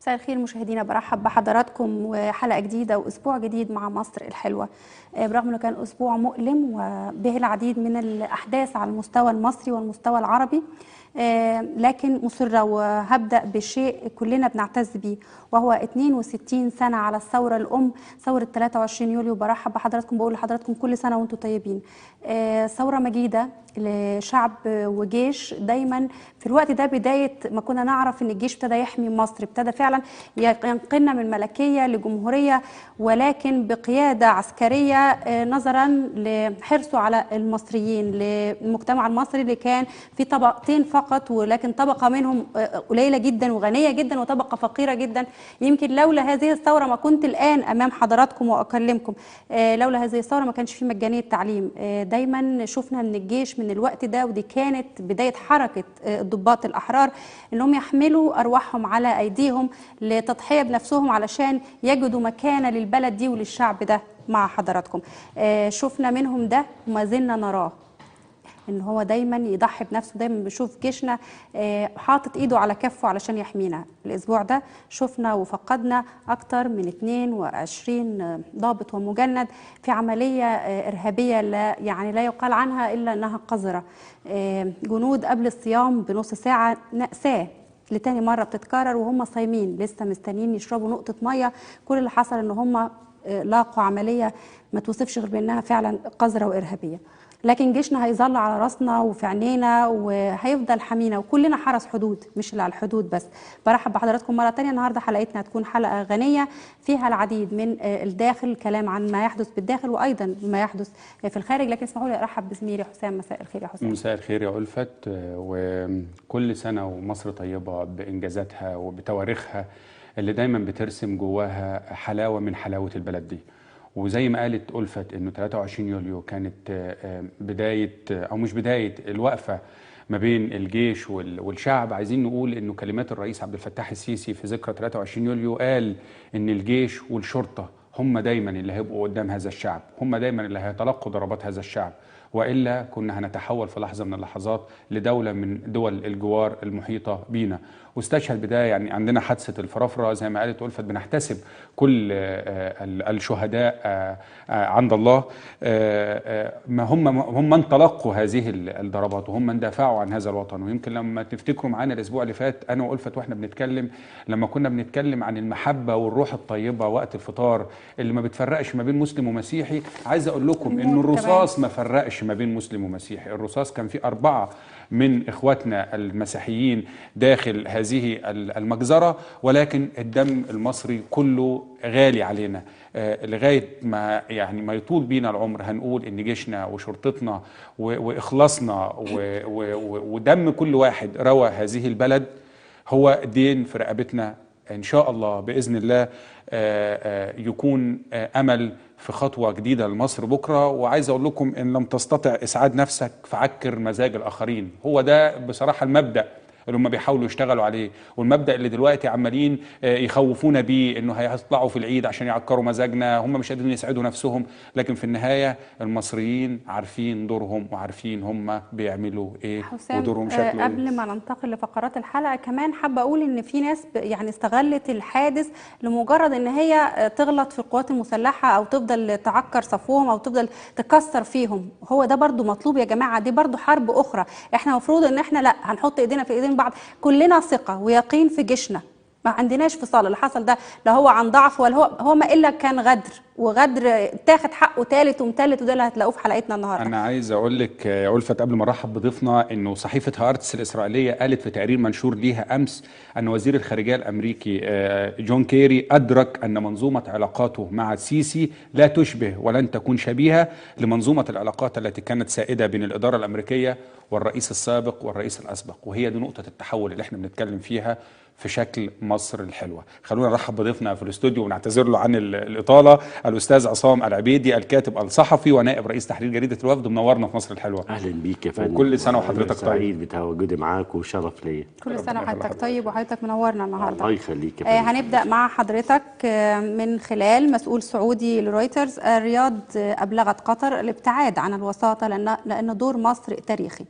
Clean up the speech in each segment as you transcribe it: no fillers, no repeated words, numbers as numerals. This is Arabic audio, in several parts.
مساء الخير مشاهدينا، برحب بحضراتكم وحلقة جديدة وأسبوع جديد مع مصر الحلوة. برغم أنه كان أسبوع مؤلم وبه العديد من الأحداث على المستوى المصري والمستوى العربي، لكن مصرة وهبدأ بشيء كلنا بنعتز بيه، وهو 62 سنة على الثورة الأم، ثورة 23 يوليو. برحب بحضراتكم، بقول لحضراتكم كل سنة وانتم طيبين. ثورة مجيدة لشعب وجيش. دايما في الوقت ده بداية ما كنا نعرف ان الجيش ابتدى يحمي مصر، ابتدى فعلا ينقلنا من ملكية لجمهورية، ولكن بقيادة عسكرية نظرا لحرصه على المصريين، للمجتمع المصري اللي كان في طبقتين فقط، ولكن طبقة منهم قليلة جدا وغنية جدا، وطبقة فقيرة جدا. يمكن لولا هذه الثورة ما كنت الآن أمام حضراتكم وأكلمكم. لولا هذه الثورة ما كانش في مجانية تعليم. دايما شفنا ان الجيش من الوقت ده، ودي كانت بداية حركة الضباط الأحرار، انهم يحملوا أرواحهم على أيديهم لتضحية بنفسهم علشان يجدوا مكانة للبلد دي وللشعب ده. مع حضراتكم شفنا منهم ده وما زلنا نراه، ان هو دايما يضحي بنفسه. دايما بنشوف جيشنا حاطط ايده على كفه علشان يحمينا. الاسبوع ده شفنا وفقدنا اكتر من 22 ضابط ومجند في عمليه ارهابيه لا يقال عنها الا انها قذره. جنود قبل الصيام بنص ساعه، مأساة لتاني مره بتتكرر وهم صايمين لسه مستنيين يشربوا نقطه ميه. كل اللي حصل ان هم لاقوا عمليه ما توصفش غير بانها فعلا قذره وارهابيه. لكن جيشنا هيظل على راسنا وفي عينينا وهيفضل حمينا، وكلنا حرس حدود، مش اللي على الحدود بس. برحب بحضراتكم مرة تانية. النهاردة حلقتنا هتكون حلقة غنية فيها العديد من الداخل، كلام عن ما يحدث بالداخل وأيضا ما يحدث في الخارج. لكن اسمحوا لي أرحب بزميلي حسام. مساء الخير يا حسام. مساء الخير يا ألفت، وكل سنة ومصر طيبة بإنجازاتها وبتواريخها اللي دايما بترسم جواها حلاوة من حلاوة البلد دي. وزي ما قالت ألفت إنه 23 يوليو كانت بداية أو مش بداية الوقفة ما بين الجيش والشعب. عايزين نقول إنه كلمات الرئيس عبد الفتاح السيسي في ذكرى 23 يوليو قال إن الجيش والشرطة هم دايما اللي هيبقوا قدام هذا الشعب، هم دايما اللي هيتلقوا ضربات هذا الشعب، وإلا كنا هنتحول في لحظة من اللحظات لدولة من دول الجوار المحيطة بينا. واستشهد بده يعني عندنا حادثة الفرافرة زي ما قالت ألفت، بنحتسب كل الشهداء عند الله. ما هم من تلقوا هذه الضربات وهم من دافعوا عن هذا الوطن. ويمكن لما تفتكروا معانا الأسبوع اللي فات أنا وألفت وإحنا بنتكلم، لما كنا بنتكلم عن المحبة والروح الطيبة وقت الفطار اللي ما بتفرقش ما بين مسلم ومسيحي، عايز أقول لكم إن الرصاص ما فرقش ما بين مسلم ومسيحي. الرصاص كان في 4 من إخواتنا المسيحيين داخل هذه المجزرة، ولكن الدم المصري كله غالي علينا. لغاية ما يطول بينا العمر هنقول إن جيشنا وشرطتنا وإخلاصنا ودم كل واحد روى هذه البلد هو دين في رقبتنا. إن شاء الله بإذن الله يكون أمل في خطوة جديدة لمصر بكرة. وعايز أقول لكم إن لم تستطع إسعاد نفسك فعكر مزاج الآخرين. هو ده بصراحة المبدأ اللي هم بيحاولوا يشتغلوا عليه، والمبدأ اللي دلوقتي عمالين يخوفونا بيه إنه هيطلعوا في العيد عشان يعكروا مزاجنا. هم مش قادرين يسعدوا نفسهم، لكن في النهاية المصريين عارفين دورهم وعارفين هم بيعملوا إيه ودورهم شكله إيه. قبل ما ننتقل لفقرات الحلقة كمان حابة أقول إن في ناس يعني استغلت الحادث لمجرد إن هي تغلط في القوات المسلحة أو تفضل تعكر صفوهم أو تفضل تكسر فيهم. هو ده برضو مطلوب يا جماعة، دي برضو حرب أخرى. إحنا مفروض إن إحنا لا هنحط إيدينا في إيدين بعض، كلنا ثقة ويقين في جيشنا، ما عندناش فصال. اللي حصل ده لا هو عن ضعف ولا هو ما إلا كان غدر، وغدر تاخد حقه ثالث ومثلث، وده اللي هتلاقوه في حلقتنا النهارده. انا عايز اقول لك يا ألفت قبل ما ارحب بضيفنا انه صحيفه هارتس الاسرائيليه قالت في تقرير منشور ليها امس ان وزير الخارجيه الامريكي جون كيري ادرك ان منظومه علاقاته مع السيسي لا تشبه ولن تكون شبيهه لمنظومه العلاقات التي كانت سائده بين الاداره الامريكيه والرئيس السابق والرئيس الاسبق. وهي دي نقطه التحول اللي احنا بنتكلم فيها في شكل مصر الحلوة. خلونا نرحب بضيفنا في الاستوديو ونعتذر له عن الإطالة، الأستاذ عصام العبيدي الكاتب الصحفي ونائب رئيس تحرير جريدة الوفد. منورنا في مصر الحلوة. أهلا بيك يا فندم، وكل سنة وحضرتك طيب. سعيد بتواجدي معاك وشرف ليا. كل سنة وحضرتك طيب، وحضرتك منورنا النهارده. الله يخليك يا فندم. هنبدأ مع حضرتك من خلال مسؤول سعودي لرويترز. الرياض أبلغت قطر الابتعاد عن الوساطة لأن دور مصر تاريخي.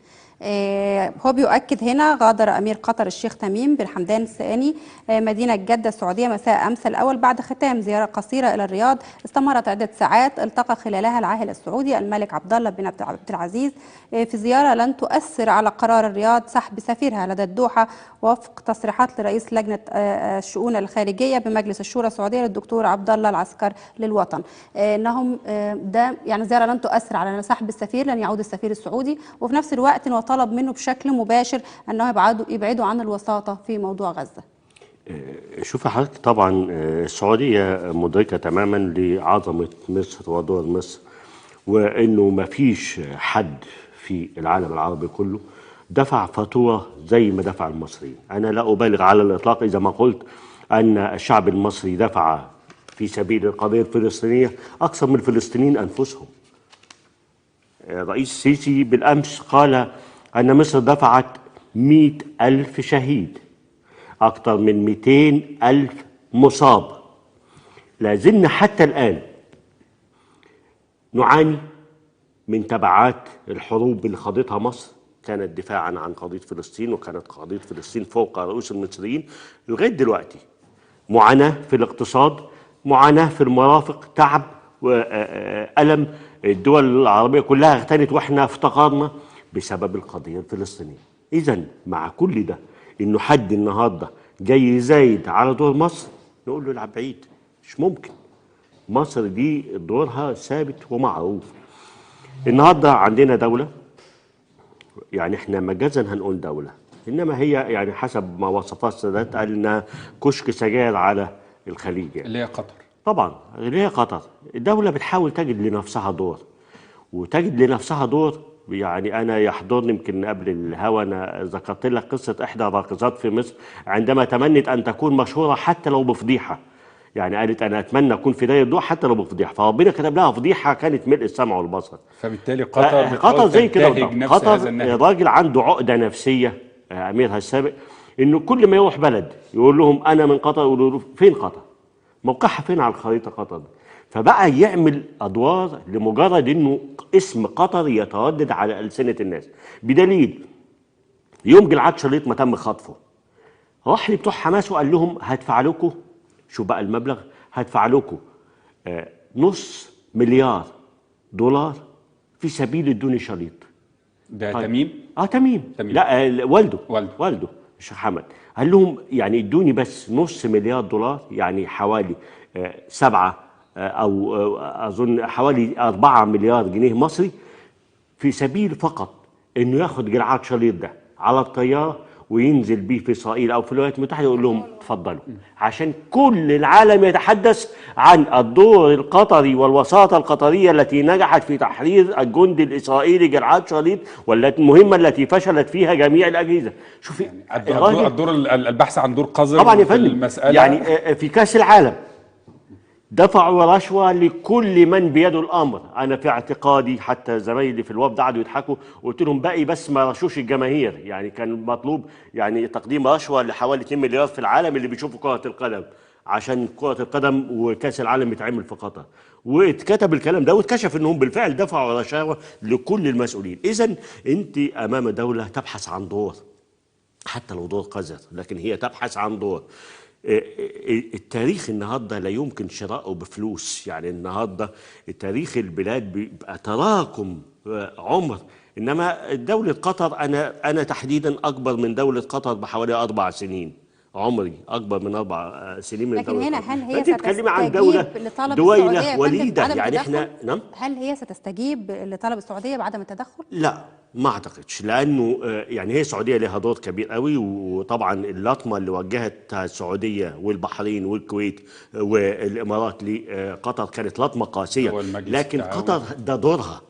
هو بيؤكد هنا: غادر أمير قطر الشيخ تميم بن حمدان الثاني مدينة جدة السعودية مساء أمس الأول بعد ختام زيارة قصيرة إلى الرياض استمرت عدة ساعات التقى خلالها العاهل السعودي الملك عبد الله بن عبد العزيز في زيارة لن تؤثر على قرار الرياض سحب سفيرها لدى الدوحة وفق تصريحات لرئيس لجنة الشؤون الخارجية بمجلس الشورى السعودية للدكتور عبد الله العسكر للوطن. انهم ده يعني زيارة لن تؤثر على سحب السفير، لن يعود السفير السعودي، وفي نفس الوقت وطلب منه بشكل مباشر انه يبعدوا عن الوساطة في موضوع غزة. شوف حضرتك، طبعا السعودية مدركة تماما لعظمة مصر ودور مصر، وانه ما فيش حد في العالم العربي كله دفع فاتورة زي ما دفع المصريين. انا لا ابالغ على الاطلاق اذا ما قلت ان الشعب المصري دفع في سبيل القضية الفلسطينية اكثر من الفلسطينيين انفسهم. رئيس السيسي بالامس قال أن مصر دفعت 100,000 شهيد، أكثر من 200,000 مصاب. لازلنا حتى الآن نعاني من تبعات الحروب اللي خاضتها مصر، كانت دفاعا عن قضية فلسطين، وكانت قضية فلسطين فوق رؤوس المصريين. لغاية دلوقتي معاناة في الاقتصاد، معاناة في المرافق، تعب وألم. الدول العربية كلها اغتنت واحنا افتقرنا بسبب القضية الفلسطينية. إذن مع كل ده إنه حد النهارده جاي يزايد على دور مصر، نقول له العب بعيد، مش ممكن. مصر دي دورها ثابت ومعروف. النهارده عندنا دولة، يعني احنا مجازا هنقول دولة، إنما هي يعني حسب ما وصفها السادات قال إنها كشك سجاير على الخليج، يعني اللي هي قطر. طبعا اللي هي قطر. الدولة بتحاول تجد لنفسها دور، وتجد لنفسها دور. يعني أنا يحضرني يمكن قبل الهوا أنا ذكرت لك قصة إحدى الراقصات في مصر عندما تمنت أن تكون مشهورة حتى لو بفضيحة. يعني قالت أنا أتمنى أكون في داير الضوء حتى لو بفضيحة، فربنا كتب لها فضيحة كانت ملء السمع والبصر. فبالتالي قطر زي كده. قطر راجل عنده عقدة نفسية، أميرها السابق، إنه كل ما يروح بلد يقول لهم أنا من قطر، يقولوا له فين قطر؟ موقعها فين على الخريطة قطر دي؟ فبقى يعمل أدوار لمجرد إنه اسم قطر يتردد على ألسنة الناس. بدليل يوم جلعاد شليط ما تم خطفه، راح لبتوع حماس وقال لهم هدفع لكم، شو بقى المبلغ، هدفع لكم $500 مليار في سبيل ادوني شليط. ده تميم؟ تميم. لا، والده الشيخ حمد قال لهم يعني ادوني بس $500 مليار، يعني حوالي 7 أو أظن حوالي 4 مليار جنيه مصري، في سبيل فقط إنه ياخد جلعاد شليط ده على الطيارة وينزل بيه في إسرائيل أو في الولايات المتحدة ويقول لهم اتفضلوا، عشان كل العالم يتحدث عن الدور القطري والوساطة القطرية التي نجحت في تحرير الجندي الإسرائيلي جلعاد شليط، والمهمة التي فشلت فيها جميع الأجهزة. شوفي يعني الدور البحث عن دور قذر طبعا في المسألة. يعني في كأس العالم دفعوا رشوة لكل من بيده الأمر. أنا في اعتقادي حتى زمايلي في الوفد قعدوا يضحكوا، وقلت لهم باقي بس ما رشوش الجماهير. يعني كان مطلوب يعني تقديم رشوة لحوالي 2 مليار في العالم اللي بيشوفوا كرة القدم، عشان كرة القدم وكأس العالم يتعمل في قطر. واتكتب الكلام ده واتكشف انهم بالفعل دفعوا رشاوى لكل المسؤولين. إذن أنت أمام دولة تبحث عن دور، حتى لو دور قذر، لكن هي تبحث عن دور. التاريخ النهارده لا يمكن شراؤه بفلوس. يعني النهارده تاريخ البلاد بيبقى تراكم عمر. انما دولة قطر انا تحديدا اكبر من دولة قطر بحوالي 4 سنين. عمري اكبر من 4 سنين من لكن دولة هنا قطر. هل هي ستستجيب عن دولة دويلة وليدة؟ يعني احنا نعم، هل هي ستستجيب لطلب السعودية بعدم التدخل؟ لا ما اعتقدش، لانه يعني هي السعوديه لها دور كبير قوي. وطبعا اللطمه اللي وجهتها السعوديه والبحرين والكويت والامارات لقطر كانت لطمه قاسيه، لكن قطر ده دورها.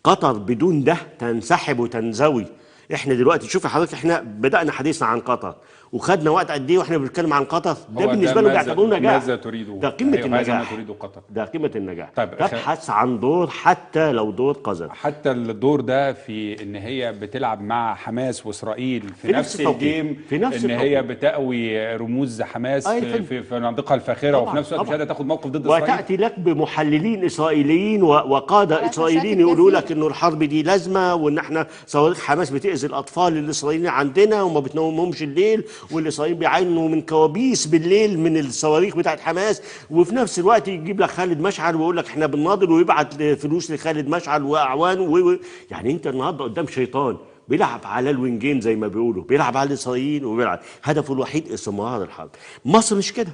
قطر بدون ده تنسحب وتنزوي. احنا دلوقتي شوفي حضرتك، احنا بدانا حديثنا عن قطر وخدنا وقت قد ايه واحنا بنتكلم عن قطر؟ ده هو بالنسبه له بيعتبروه نجاح. ماذا تريد؟ ده قمه أيوة، هذا ما النجاح. تريد قطر. ده قمه النجاح. طيب تبحث عن دور حتى لو دور قذر. حتى الدور ده في ان هي بتلعب مع حماس واسرائيل في نفس نفس الجيم، في نفس ان هي بتأوي رموز حماس في المنطقه الفاخره، وفي نفس الوقت مش قادره تاخد موقف ضد اسرائيل. وتاتي لك بمحللين اسرائيليين وقاده اسرائيليين يقولوا لك انه الحرب دي لازمه، وان احنا صواريخ حماس بتاذي الاطفال الاسرائيليين عندنا وما بتنومهمش الليل، والاسرائيليين بيعانوا من كوابيس بالليل من الصواريخ بتاعت حماس. وفي نفس الوقت يجيب لك خالد مشعل ويقول لك احنا بنناضل، ويبعت فلوس لخالد مشعل واعوانه يعني انت النهارده قدام شيطان بيلعب على الوينجين زي ما بيقولوا، بيلعب على الاسرائيليين وبيلعب هدفه الوحيد استمرار الحرب. مصر مش كده،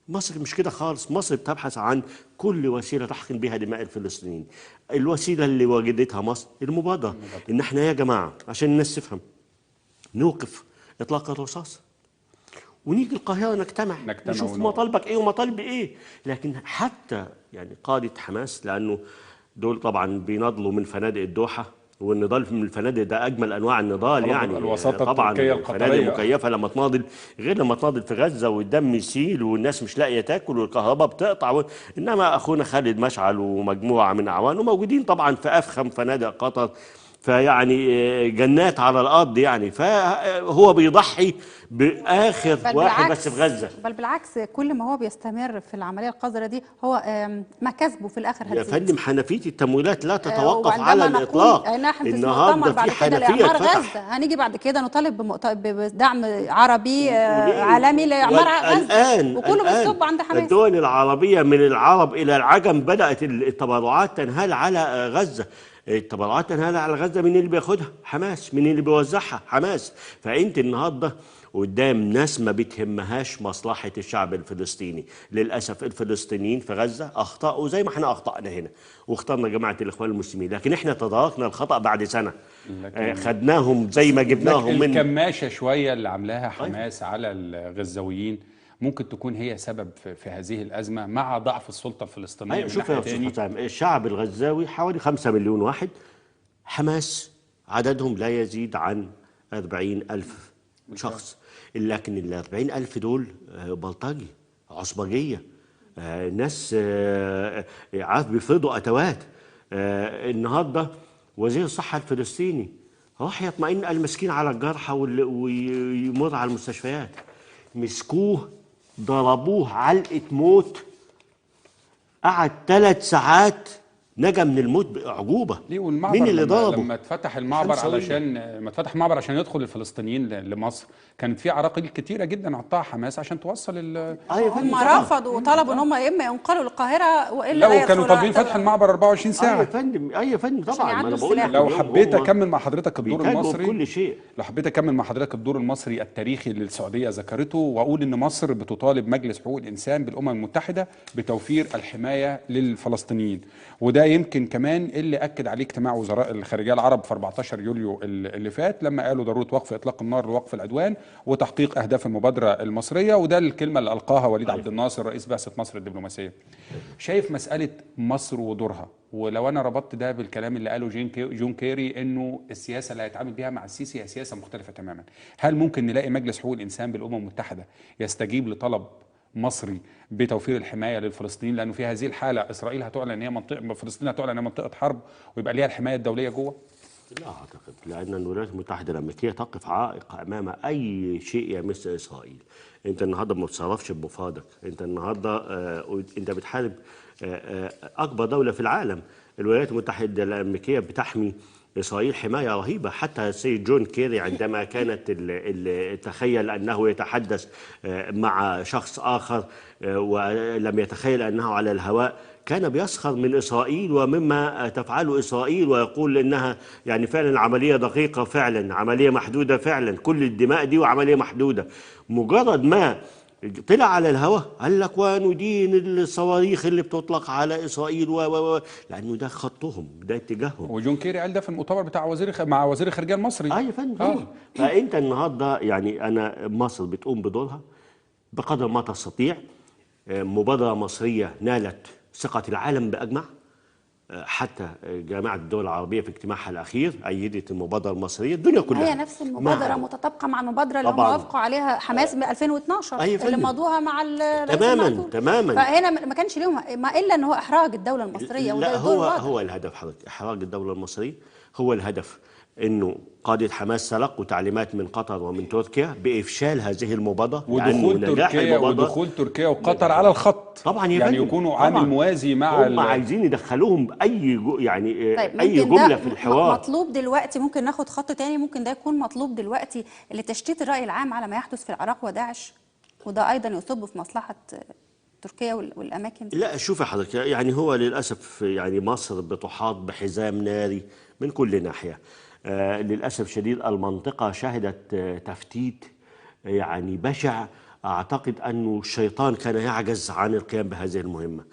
مصر مش كده خالص. مصر بتبحث عن كل وسيله تحقن بها دماء الفلسطينيين. الوسيله اللي وجدتها مصر المبادره، ان احنا يا جماعه عشان الناس تفهم نوقف اطلاق الرصاص ونيجي القاهره نجتمع نشوف مطالبك ايه ومطالبي ايه. لكن حتى يعني قاده حماس، لانه دول طبعا بيناضلوا من فنادق الدوحه، والنضال من الفنادق ده اجمل انواع النضال يعني. الوساطه طبعا التركيه الفنادق القطريه مكيفه لما تناضل غير لما تناضل في غزه والدم يسيل والناس مش لاقيه تاكل والكهرباء بتقطع انما اخونا خالد مشعل ومجموعه من اعوانه موجودين طبعا في افخم فنادق قطر، فيعني جنات على الارض يعني. فهو بيضحي باخر واحد بس في غزه. بل بالعكس، كل ما هو بيستمر في العمليه القذره دي هو مكاسبه في الاخر هتزيد. يا فندم حنفيه التمويلات لا تتوقف على الاطلاق. النهارده بعد كده لاعمار غزه، هنيجي بعد كده نطالب بدعم عربي عالمي لاعمار غزه، وكله بيصب عند حماس. الدول العربيه من العرب الى العجم بدات التبرعات تنهال على غزه. التبرعات تنهال على غزه، مين اللي بياخدها؟ حماس. مين اللي بيوزعها؟ حماس. فانت النهارده قدام ناس ما بتهمهاش مصلحه الشعب الفلسطيني. للاسف الفلسطينيين في غزه اخطاوا زي ما احنا اخطانا هنا، واخترنا جماعه الاخوان المسلمين، لكن احنا تداركنا الخطا بعد سنه. خدناهم زي ما جبناهم من الكماشه شويه اللي عاملاها حماس على الغزاويين ممكن تكون هي سبب في هذه الازمه مع ضعف السلطه الفلسطينيه. شوف يا استاذ حسام، الشعب الغزاوي حوالي 5 مليون واحد، حماس عددهم لا يزيد عن 40,000 شخص، لكن ال 40,000 دول بلطجي، عصبجيه، ناس عارف بيفرضوا اتوات. النهارده وزير الصحه الفلسطيني راح يطمئن المسكين على الجرحى ويمر على المستشفيات، مسكوه ضربوه علقه موت، قعد 3 ساعات نجا من الموت باعجوبه. مين اللي ضربه؟ لما اتفتح المعبر عشان يدخل الفلسطينيين لمصر، كانت في عراقيل كتيره جدا قطعها حماس عشان توصل هم رفضوا وطلبوا ان هم يا اما ينقلوا للقاهره والا لا كانوا طالبين فتح المعبر 24 ساعه. يا فندم يا فندم طبعا. انا بقول لو حبيت اكمل مع حضرتك الدور المصري كل شيء. لو حبيت اكمل مع حضرتك الدور المصري التاريخي اللي السعوديه ذكرته، واقول ان مصر بتطالب مجلس حقوق الانسان بالامم المتحده بتوفير الحمايه للفلسطينيين، وده يمكن كمان اللي اكد عليه اجتماع وزراء الخارجيه العرب في 14 يوليو اللي فات، لما قالوا ضروره وقف اطلاق النار لوقف العدوان وتحقيق اهداف المبادره المصريه. وده الكلمه اللي القاها وليد عبد الناصر رئيس بعثه مصر الدبلوماسيه. شايف مساله مصر ودورها، ولو انا ربطت ده بالكلام اللي قاله جون كيري انه السياسه اللي هيتعامل بيها مع السيسي هي سياسه مختلفه تماما، هل ممكن نلاقي مجلس حقوق الانسان بالامم المتحده يستجيب لطلب مصري بتوفير الحمايه للفلسطينيين؟ لانه في هذه الحاله اسرائيل هتعلن ان هي منطقه، فلسطين هتعلن ان هي منطقه حرب ويبقى ليها الحمايه الدوليه جوه. لا اعتقد، لان الولايات المتحده الامريكيه تقف عائق امام اي شيء يمس اسرائيل. انت النهارده ما بتصرفش بمفادك، انت النهارده انت بتحارب اكبر دوله في العالم. الولايات المتحده الامريكيه بتحمي إسرائيل حماية رهيبة. حتى السيد جون كيري عندما كانت تخيل أنه يتحدث مع شخص آخر ولم يتخيل أنه على الهواء، كان بيسخر من إسرائيل ومما تفعله إسرائيل، ويقول إنها يعني فعلا عملية دقيقة، فعلا عملية محدودة، فعلا كل الدماء دي وعملية محدودة. مجرد ما طلع على الهواء قال لك وندين الصواريخ اللي بتطلق على اسرائيل لانه ده خطهم، ده اتجاههم. وجون كيري قال ده في المؤتمر بتاع مع وزير الخارجيه المصري. يا فندم. فانت النهارده يعني انا مصر بتقوم بدورها بقدر ما تستطيع. مبادره مصريه نالت ثقه العالم باجمع. حتى جامعة الدول العربية في اجتماعها الأخير أيدت المبادرة المصرية. الدنيا كلها هي نفس المبادرة متطابقة مع المبادرة اللي هم طبعاً. وافقوا عليها حماس ب 2012 أي اللي فندم. مضوها مع الرئيس تماماً، المعزول. تماماً. فهنا ما كانش ليهم ما إلا إن هو إحراج الدولة المصرية، وده لا، دور واضح. هو الهدف حضرتك إحراج الدولة المصرية. هو الهدف إنه قادة حماس سلقوا تعليمات من قطر ومن تركيا بإفشال هذه المبادرة ودخول تركيا وقطر على الخط. طبعا يا يعني فندم. يكونوا عامل موازي مع هم عايزين يدخلوهم يعني طيب أي ممكن جملة ده في الحوار. مطلوب دلوقتي، ممكن ناخد خط تاني، ممكن ده يكون مطلوب دلوقتي لتشتيت الرأي العام على ما يحدث في العراق وداعش، وده أيضا يصب في مصلحة تركيا والأماكن دي. لا شوفي حضرتك، يعني هو للأسف يعني مصر بتحاط بحزام ناري من كل ناحية. للأسف شديد المنطقة شهدت تفتيت يعني بشع. أعتقد أن الشيطان كان يعجز عن القيام بهذه المهمة.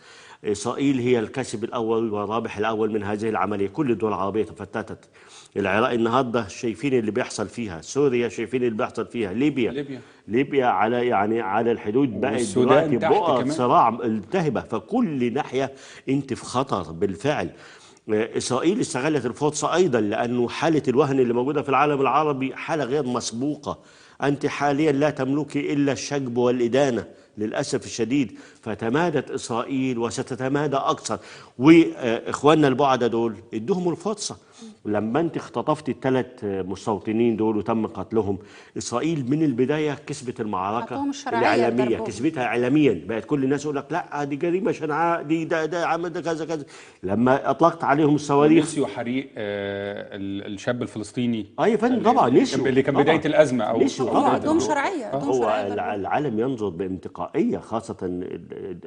إسرائيل هي الكسب الأول والرابح الأول من هذه العملية. كل الدول العربية تفتتت. العراق النهارده شايفين اللي بيحصل فيها، سوريا شايفين اللي بيحصل فيها، ليبيا على يعني على الحدود بقت دلوقتي بؤر صراع ملتهبة. فكل ناحية أنت في خطر بالفعل. إسرائيل استغلت الفرصة أيضا، لأنه حالة الوهن اللي موجودة في العالم العربي حالة غير مسبوقة. أنت حاليا لا تملكي إلا الشجب والإدانة للأسف الشديد. فتمادت إسرائيل وستتمادى أكثر. وإخواننا البعدة دول ادوهم الفرصة. لما أنت اختطفت الثلاث مستوطنين دول وتم قتلهم، إسرائيل من البداية كسبت المعركة الإعلامية، كسبتها إعلاميا. بقت كل الناس يقول لك لا دي جريمة شنعاء، دي ده عمل ده كذا كذا. لما أطلقت عليهم الصواريخ نسيوا حريق الشاب الفلسطيني. يا فندم طبعا نسيوا، اللي كان بداية الأزمة. أو عندهم شرعية. هو العالم ينظر بانتقائية، خاصة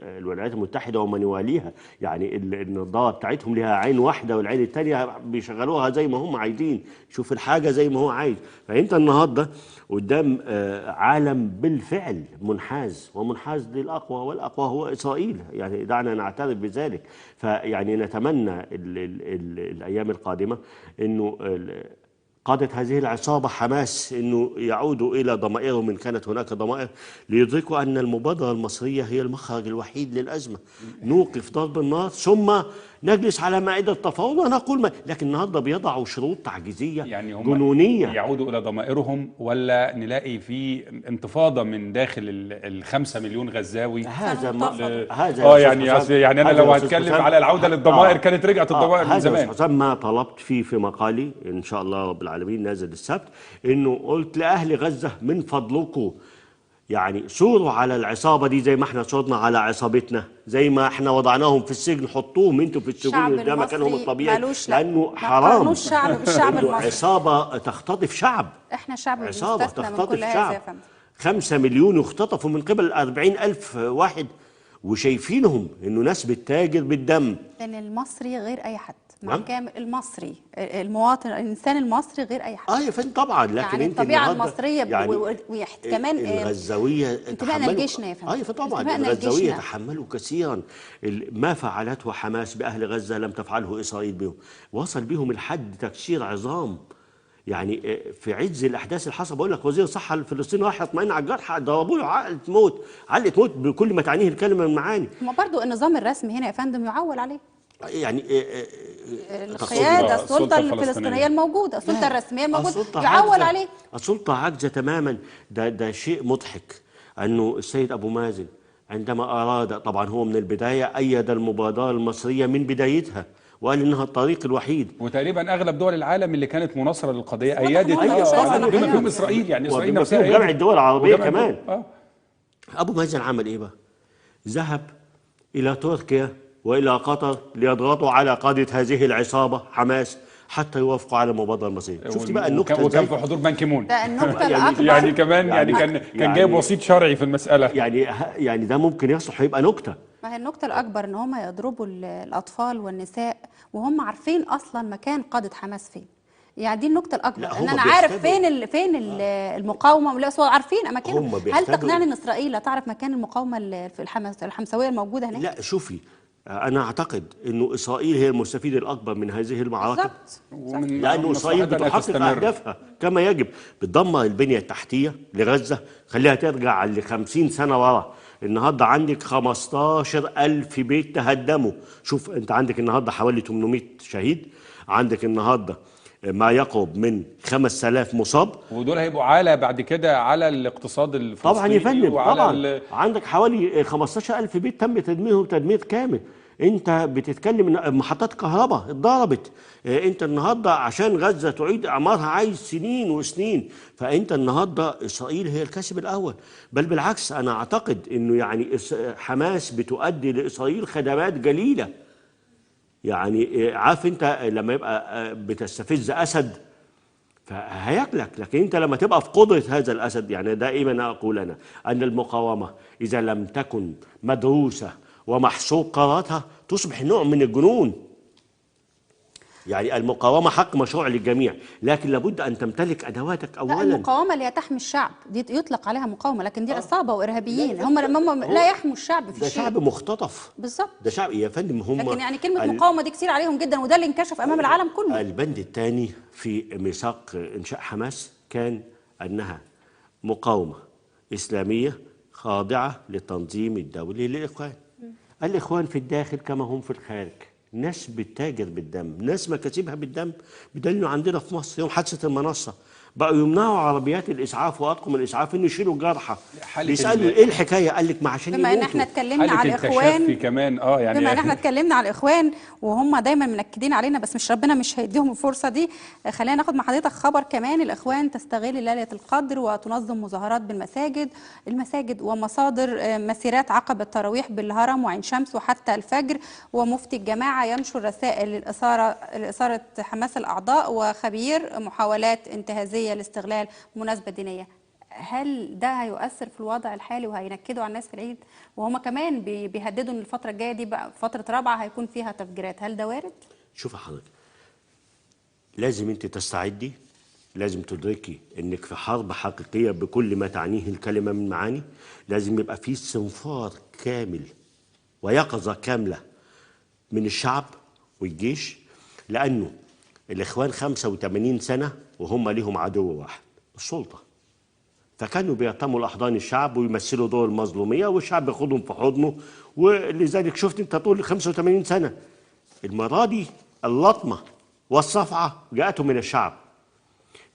الولايات المتحدة ومن يواليها. يعني النظارة بتاعتهم لها عين واحدة والعين الثانية بيشغلوها زي ما هم عايزين. شوف الحاجة زي ما هو عايز. فأنت النهاردة قدام عالم بالفعل منحاز، ومنحاز للأقوى، والأقوى هو إسرائيل. يعني دعنا نعترف بذلك. فيعني نتمنى الأيام القادمة أنه قادة هذه العصابة حماس أنه يعودوا إلى ضمائرهم إن كانت هناك ضمائر، ليدركوا أن المبادرة المصرية هي المخرج الوحيد للأزمة. نوقف ضرب النار ثم نجلس على مائدة التفاوض ونقول لكن النهارده بيضعوا شروط تعجيزية يعني هم جنونية. يعودوا إلى ضمائرهم، ولا نلاقي في انتفاضة من داخل ال5 مليون غزاوي؟ هذا يعني أنا لو هتكلم على العودة للضمائر كانت رجعت الضمائر من زمان. هذا ما طلبت فيه في مقالي إن شاء الله رب العالمين نازل السبت، إنه قلت لأهل غزة من فضلكم يعني صوروا على العصابة دي زي ما احنا صورنا على عصابتنا، زي ما احنا وضعناهم في السجن حطوهم انتوا في السجون ده مكانهم الطبيعي، لأنه حرام. الشعب المصري عصابة تختطف شعب. احنا شعب عصابة تختطف شعب. 5 مليون يختطفوا من قبل 40,000 واحد، وشايفينهم انه ناس بتتاجر بالدم. لأن المصري غير أي حد. مع كامل المصري، المواطن، الانسان المصري غير اي حد. يا فندم طبعا. لكن يعني انت الطبيعه المصريه يعني كمان الغزاويه انتمائنا لجيشنا يا فندم. طبعا الغزاويه تحملوا كثيرا. ما فعلته حماس باهل غزه لم تفعله اسرائيل بهم. وصل بهم الحد تكسير عظام. يعني في عز الاحداث الحاصله بقول لك وزير الصحه الفلسطيني راح يطمئن على الجرحى، ضربوا له علقه موت بكل ما تعنيه الكلمه من معاني. ما برضه النظام الرسمي هنا يا فندم يعول عليه. يعني القيادة، السلطة الفلسطينية الموجودة، السلطة الرسمية الموجودة يعول عليه. السلطة عاجزة تماما. ده شيء مضحك أنه السيد أبو مازن عندما أراد، طبعا هو من البداية أيد المبادرة المصرية من بدايتها وقال إنها الطريق الوحيد. وتقريبا أغلب دول العالم اللي كانت مناصرة للقضية أيدت بما فيهم إسرائيل. يعني إسرائيل نفسها جمع الدول العربية كمان. أبو مازن عمل إيه بقى؟ ذهب إلى تركيا وإلى قطر ليضغطوا على قادة هذه العصابة حماس حتى يوافقوا على المبادرة المصرية. شفت بقى النكتة وكان في حضور بان كيمون. ده النكتة الأكبر. يعني كمان كان جايب وسيط شرعي في المسألة. يعني ده ممكن يصلح يبقى نكتة. ما هي النكتة الأكبر إن هم يضربوا الأطفال والنساء وهم عارفين أصلا مكان قادة حماس فين. يعني دي النكتة الأكبر، إن أنا عارف فين المقاومة، ولا عارفين أماكنهم. هل تقنعني إن إسرائيل لا تعرف مكان المقاومة في الحمساوية الموجودة هناك؟ لا شوفي، أنا أعتقد إنه إسرائيل هي المستفيد الأكبر من هذه المعركة. لأنه إسرائيل بتحقق أهدافها كما يجب. بتدمر البنية التحتية لغزة، خليها ترجع ل50 سنة ورا. النهارده عندك 15,000 بيت تهدموا. شوف انت عندك النهارده حوالي 800 شهيد، عندك النهارده ما يقرب من 5000 مصاب، ودول هيبقوا عالة بعد كده على الاقتصاد الفلسطيني. طبعا يا فندم وعلى طبعا. عندك حوالي 15,000 بيت تم تدميرهم تدمير كامل. انت بتتكلم ان محطات كهرباء اتضربت. انت النهارده عشان غزه تعيد اعمارها عايز سنين وسنين. فانت النهارده اسرائيل هي الكاسب الاول، بل بالعكس انا اعتقد انه يعني حماس بتؤدي لاسرائيل خدمات جليله. يعني عارف انت لما يبقى بتستفز اسد فهياكلك، لكن انت لما تبقى في قدره هذا الاسد، يعني دائما اقول انا ان المقاومه اذا لم تكن مدروسه ومحسوب قراراتها تصبح نوع من الجنون. يعني المقاومه حق مشروع للجميع، لكن لابد ان تمتلك ادواتك اولا. لا، المقاومه اللي هي تحمي الشعب دي يطلق عليها مقاومه، لكن دي عصابه وارهابيين. هم لا يحموا الشعب في ده شيء. شعب مختطف بالظبط. ده شعب يا فندم. هم لكن يعني كلمه مقاومه دي كتير عليهم جدا، وده اللي انكشف امام العالم كله. البند الثاني في ميثاق انشاء حماس كان انها مقاومه اسلاميه خاضعه للتنظيم الدولي للاخوان. الاخوان في الداخل كما هم في الخارج ناس بتتاجر بالدم، ناس مكاسبها بالدم، بدليل عندنا في مصر يوم حادثه المنصه بقوا يمنعوا عربيات الاسعاف واطقم الاسعاف انه يشيلوا الجرحى. بيسالوا ايه الحكايه؟ قال لك ما عشان بما ان احنا اتكلمنا على الاخوان كمان يعني بما ان احنا اتكلمنا على الاخوان وهم دايما منكدين علينا، بس مش ربنا مش هيديهم الفرصه دي. خلينا ناخد مع حضرتك خبر كمان. الاخوان تستغل ليله القدر وتنظم مظاهرات المساجد ومصادر مسيرات عقب التراويح بالهرم وعين شمس وحتى الفجر، ومفتي الجماعه ينشر رسائل لإثارة حماس الاعضاء، وخبير محاولات انتهازيه لاستغلال مناسبه دينيه. هل ده هيؤثر في الوضع الحالي وهينكدوا على الناس في العيد؟ وهم كمان بيهددوا ان الفتره الجايه دي بقى فتره رابعه هيكون فيها تفجيرات. هل ده وارد؟ شوف حضرتك، لازم انت تستعدي، لازم تدركي انك في حرب حقيقيه بكل ما تعنيه الكلمه من معاني. لازم يبقى في استنفار كامل ويقظه كامله من الشعب والجيش، لانه الاخوان 85 سنه وهم ليهم عدو واحد، السلطه. فكانوا بيرتموا لاحضان الشعب ويمثلوا دور المظلوميه، والشعب ياخدهم في حضنه. ولذلك شفت انت طول 85 سنه المره دي اللطمه والصفعه جاءتهم من الشعب.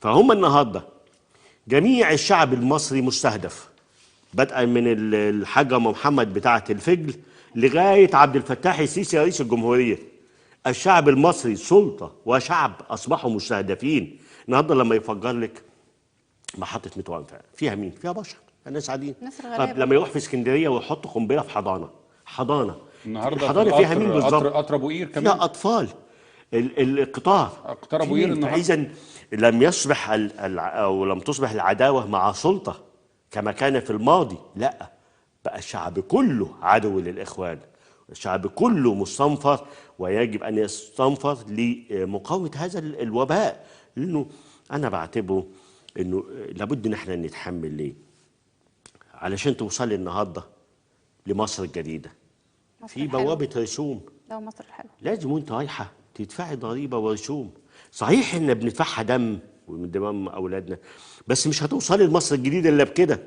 فهم النهارده جميع الشعب المصري مستهدف، بدءا من الحاج ام محمد بتاعه الفجل لغايه عبد الفتاح السيسي رئيس الجمهوريه. الشعب المصري سلطه وشعب اصبحوا مستهدفين. النهارده لما يفجر لك محطه مترو انفاق فيها مين؟ فيها بشر، الناس عاديين. طب لما يروح في اسكندريه ويحط قنبله في حضانه النهارده الحضانه فيها مين بالظبط؟ قطر ابو قير كمان فيها اطفال. القطار قطار ابو قير النهارده. فاذا لم يصبح او لم تصبح العداوه مع سلطه كما كان في الماضي، لا، بقى الشعب كله عدو للاخوان، الشعب كله مستنفر، ويجب ان يستنفر لمقاومه هذا الوباء. لانه انا بعتبره انه لابد ان احنا نتحمل. ليه؟ علشان توصلي النهارده لمصر الجديده في بوابه رسوم. ده مصر الحلوه لازم وانت رايحه تدفعي ضريبه ورسوم. صحيح ان بندفعها دم ومن دمام اولادنا، بس مش هتوصلي لمصر الجديده الا بكده.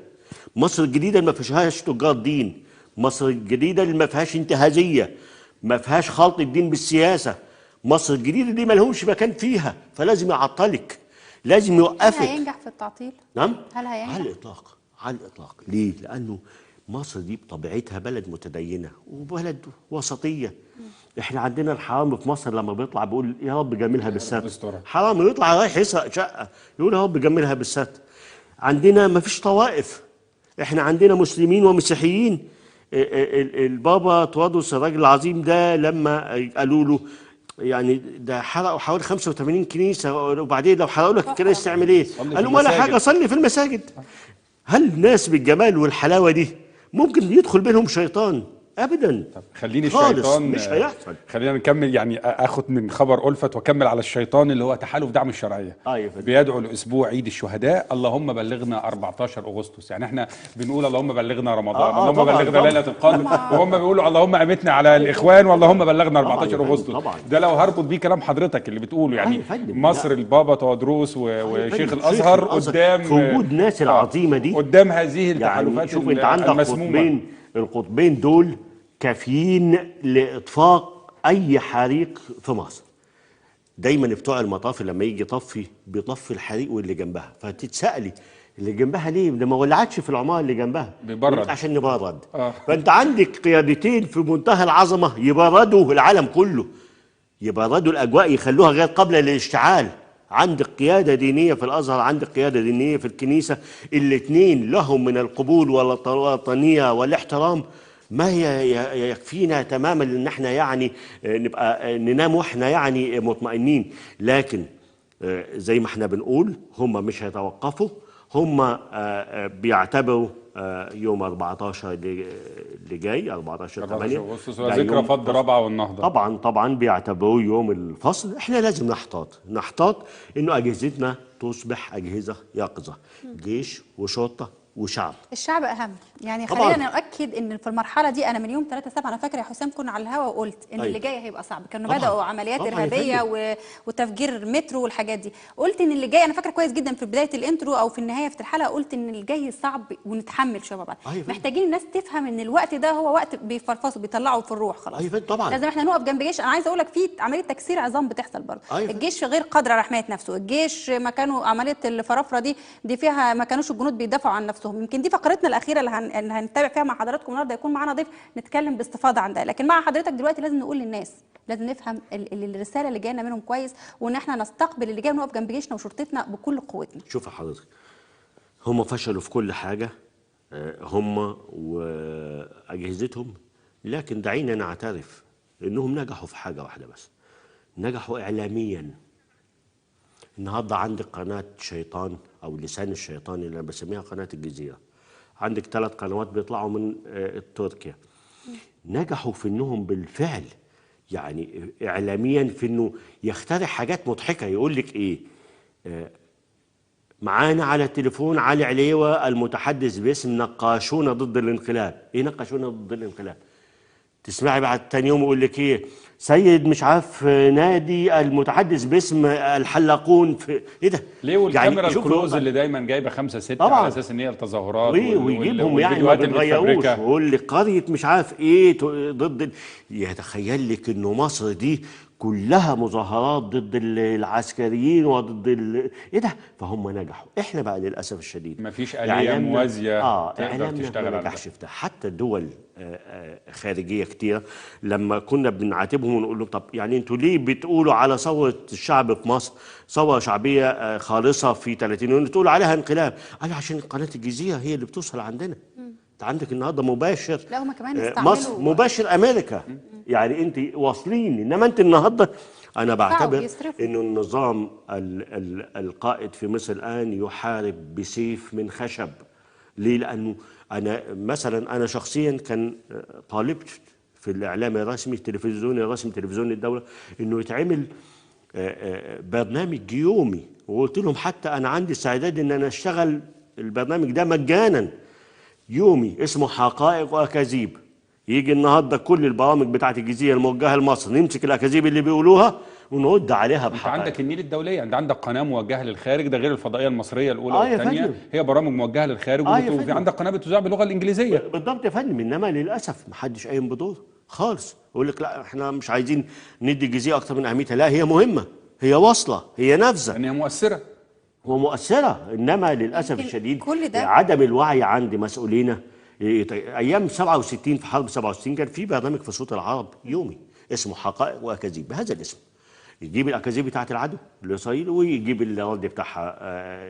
مصر الجديده اللي ما فيهاش تجار دين، مصر الجديده اللي ما فيهاش انتهازيه، ما فيهاش خلط الدين بالسياسه. مصر الجديده دي ما لهمش مكان فيها، فلازم يعطلك، لازم يوقفك. هل هينجح في التعطيل؟ نعم؟ هل هينجح؟ على الإطلاق، على الإطلاق. ليه؟ لأنه مصر دي بطبيعتها بلد متدينة وبلد وسطية. احنا عندنا الحرامي في مصر لما بيطلع بيقول يا رب جملها بالستر. حرامي يطلع رايح يسرق شقة يقول يا رب جملها بالستر. عندنا ما فيش طوائف، احنا عندنا مسلمين ومسيحيين. البابا توادرس الراجل العظيم ده لما قالوا له يعني ده حرقوا حوالي 85 كنيسه، وبعدين لو حرقوا لك الكنيسه تعمل ايه؟ قال لهم ولا حاجه، صلي في المساجد. هل الناس بالجمال والحلاوه دي ممكن يدخل بينهم شيطان؟ ابدا. طب خليني خالص الشيطان مش هيحصل. خلينا نكمل، يعني اخد من خبر ألفت واكمل على الشيطان اللي هو تحالف دعم الشرعيه. بيدعو لاسبوع عيد الشهداء، اللهم بلغنا 14 اغسطس. يعني احنا بنقول اللهم بلغنا رمضان، اللهم بلغنا ليله القدر، وهم بيقولوا اللهم امتنا على الاخوان واللهم بلغنا 14 اغسطس. ده لو هربط بيه كلام حضرتك اللي بتقوله، يعني مصر البابا توادروس وشيخ الازهر قدام في وجود ناس العظيمه دي، قدام هذه التحالفات يعني شوف انت عندك قطبين القطبين دول كافيين لاطفاء اي حريق في مصر. دايما بتوع المطافي لما يجي يطفي بيطفي الحريق واللي جنبها، فتتسالي اللي جنبها ليه؟ ده ما ولعتش في العماره اللي جنبها، بيبرد عشان نبرد. فانت عندك قيادتين في منتهى العظمه يبردوا العالم كله، يبردوا الاجواء، يخلوها غير قابله للاشتعال. عندك قياده دينيه في الازهر، عندك قياده دينيه في الكنيسه، الاثنين لهم من القبول والوطنيه والاحترام ما هي يكفينا تماما ان احنا يعني نبقى ننام واحنا يعني مطمئنين. لكن زي ما احنا بنقول هم مش هيتوقفوا، هم بيعتبروا يوم 14 اللي جاي 14 8 اغسطس ذكرى فض رابعه والنهضه. طبعا بيعتبروه يوم الفصل. احنا لازم نحتاط انه اجهزتنا تصبح اجهزه يقظه، جيش وشرطه وشعب. الشعب اهم، يعني طبعاً. خلينا نؤكد ان في المرحله دي انا من يوم 3/7 انا فاكره يا حسام كنا على الهوا وقلت ان أيوة. اللي جاي هيبقى صعب، كانوا طبعاً. بداوا عمليات طبعاً يا ارهابيه فندم. وتفجير مترو والحاجات دي. قلت ان اللي جاي، انا فاكره كويس جدا في بدايه الانترو او في النهايه في الحلقه، قلت ان اللي جاي صعب ونتحمل شويه بعض. أيوة. محتاجين الناس تفهم ان الوقت ده هو وقت بيفرفصوا بيطلعوا في الروح خلاص. أيوة طبعاً. لازم احنا نقف جنب جيش. انا عايزه اقول لك في عمليه تكسير عظام بتحصل برضه. أيوة. الجيش غير قادر على حمايه نفسه، الجيش ما كانوا عمليه الفرافره دي فيها ما كانوش الجنود بيدافعوا عن نفسهم. يمكن دي فقرتنا الاخيره اللي هنتابع فيها مع حضراتكم النهارده، يكون معانا ضيف نتكلم باستفاضه عن ده. لكن مع حضرتك دلوقتي لازم نقول للناس، لازم نفهم الرساله اللي جايه منهم كويس، وان احنا نستقبل اللي جاي ونقف جنب جيشنا وشرطتنا بكل قوتنا. شوف يا حضرتك، هم فشلوا في كل حاجه، هم واجهزتهم، لكن دعينا نعترف انهم نجحوا في حاجه واحده بس، نجحوا اعلاميا. النهارده عندك قناه شيطان او لسان الشيطان اللي انا بسميها قناه الجزيره، عندك 3 قنوات بيطلعوا من تركيا. نجحوا في انهم بالفعل يعني اعلاميا في انه يخترع حاجات مضحكه. يقول لك ايه؟ معانا على التليفون علي عليوه المتحدث باسم نقاشون ضد الانقلاب. ايه نقاشون ضد الانقلاب؟ تسمعي بعد تاني يوم يقول لك ايه؟ سيد مش عارف نادي المتحدث باسم الحلاقون في ايه ده؟ ليه؟ والكاميرا يعني الكلوز اللي دايما جايبه 5 6 طبعا. على اساس ان هي التظاهرات ويجيبهم يعني ما بنغيروش، ويقول لك قريه مش عارف ايه ضد يتخيل لك انه مصر دي كلها مظاهرات ضد العسكريين وضد ايه ده؟ فهم نجحوا. احنا بقى للاسف الشديد مفيش آلية موازيه تقدر تشتغل ما على نجحش في ده. حتى دول خارجيه كتير لما كنا بنعاتبهم ونقول لهم طب يعني انتوا ليه بتقولوا على ثوره الشعب في مصر ثوره شعبيه خالصه في 30 يونيو تقولوا عليها انقلاب؟ قالوا عشان قناه الجزيره هي اللي بتوصل عندنا. انت عندك النهارده مباشر، لا هم كمان استعملوا مصر مباشر امريكا. يعني انت واصلين، انما انت النهارده انا بعتبر انه النظام القائد في مصر الان يحارب بسيف من خشب. ليه؟ لانه انا مثلا انا شخصيا كان طالبت في الاعلام الرسمي التلفزيوني الرسمي تلفزيون الدوله انه يتعمل برنامج يومي، وقلت لهم حتى انا عندي استعداد ان انا اشتغل البرنامج ده مجانا يومي اسمه حقائق واكاذيب. يجي النهارده كل البرامج بتاعت الجزيره الموجهه لمصر نمسك الاكاذيب اللي بيقولوها ونرد عليها بحقائق. انت عندك النيل الدوليه، انت عندك قناه موجهه للخارج، ده غير الفضائيه المصريه الاولى والثانيه، هي برامج موجهه للخارج. وفي عندك قناه بتذاع باللغه الانجليزيه. بالضبط يا فندم. انما للاسف ما حدش قايم بدور خالص. يقول لك لا احنا مش عايزين ندي الجزيره اكتر من اهميتها. لا، هي مهمه، هي واصله، هي نافذه، يعني هي مؤثره ومؤثره. انما للاسف الشديد عدم الوعي عند مسؤولينا. ايام 67 في حرب 67 كان في برنامج في صوت العرب يومي اسمه حقائق واكاذيب بهذا الاسم. يجيب الاكاذيب بتاعت العدو الاسرائيلي ويجيب الرد بتاعها